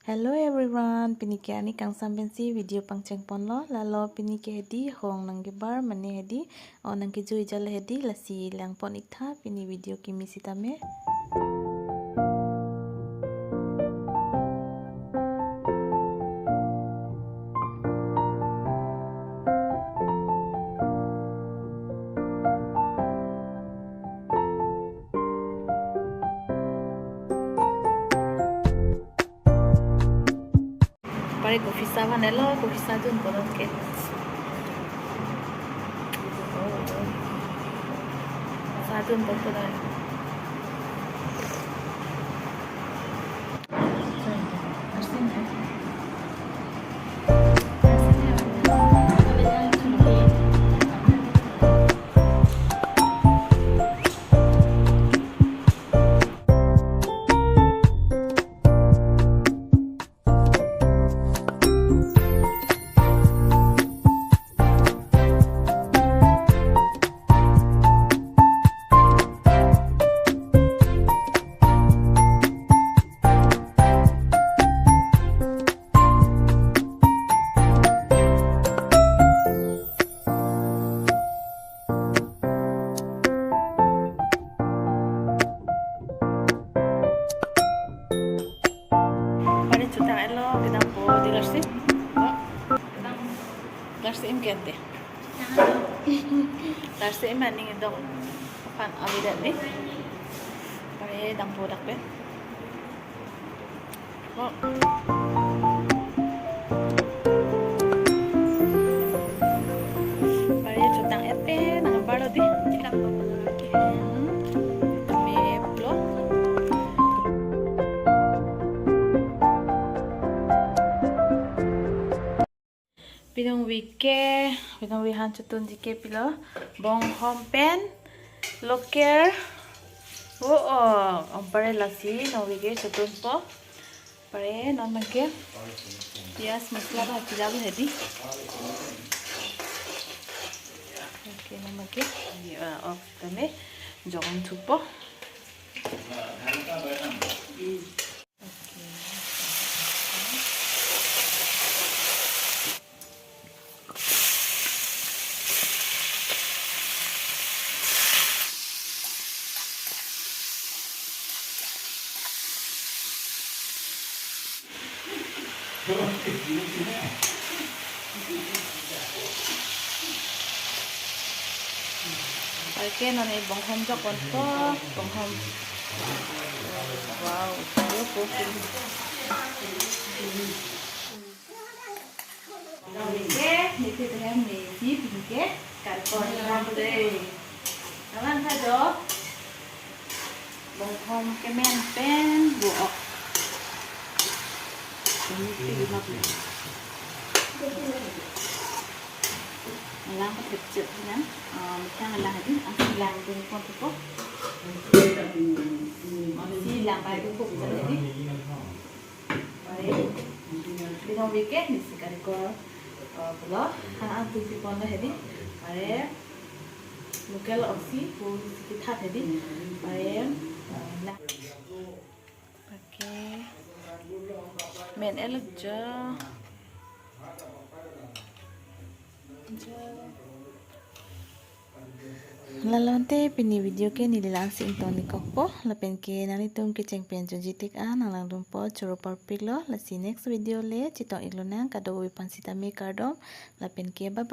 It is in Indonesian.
Hello everyone, pinikiani kang sampensi video pangceng ponlo lalo piniki hedi hong nanggebar mane hedi o nangke jui jale hedi lasi lang pon itha pini video kimi sitame. Pare kopi sawa nelo kopi sadun bolot ke. Sadun bolot ay. Larsi im kente. Larsi im maning dong pan awidat ni. Pare dang podak be. Oh. Pare chutang epe nang baro di. Pinong wi han chutun jike pilo bong hom pen loker pare lasi no wige chutun po pare non mangke pias masala ba pilabu hedi oke non mangke of tame jong thupo Oke, noni bonghom jokon po, bonghom. Wow, tayo po. Oke, itu dengan mesi pinke, karton ramde. Naman sajo. Bonghom kemen pen buok. Ini tiga lang kecil kan kita lang ini silang dengan kontuko silang pada tubuh jadi baik binong weekend ni sekali ko pulo kan antu si pondo jadi baik lokal opsi pun kita jadi baik lah pakai men elja lalonte pini video ke nililang si intong ni kokpo lapen ke nalitum ke ceng pen jitik an nalang dumpo churu parpilo la si next video le chitong iglunang kado wipan sitame kardom lapen ke bye bye.